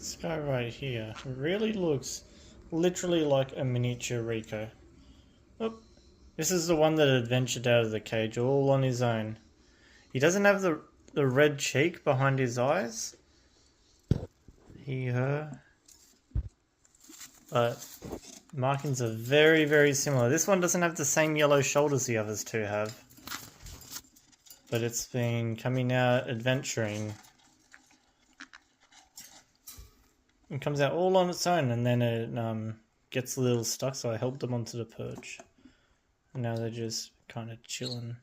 This guy right here really looks literally like a miniature Rico. Oh, this is the one that adventured out of the cage all on his own. He doesn't have the red cheek behind his eyes. He, her. But markings are very, very similar. This one doesn't have the same yellow shoulders the others two have. But it's been coming out adventuring. It comes out all on its own, and then it gets a little stuck, so I helped them onto the perch. And now they're just kind of chilling.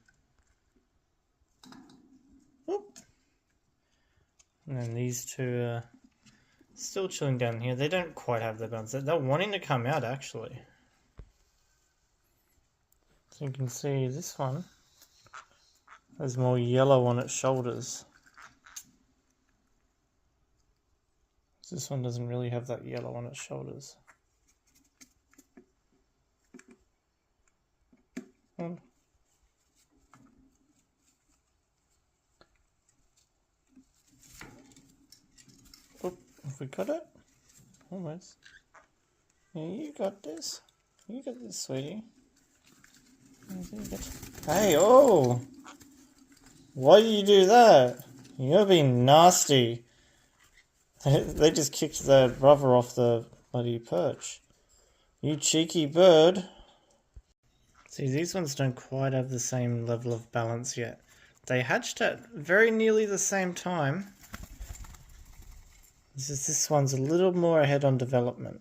Oop. And then these two are still chilling down here. They don't quite have their bounce. They're wanting to come out, actually. So you can see this one has more yellow on its shoulders. This one doesn't really have that yellow on its shoulders. Oop, have we got it? Almost. Yeah, you got this. You got this, sweetie. Hey, oh! Why did you do that? You're being nasty. They just kicked their brother off the bloody perch. You cheeky bird. See, these ones don't quite have the same level of balance yet. They hatched at very nearly the same time. This one's a little more ahead on development.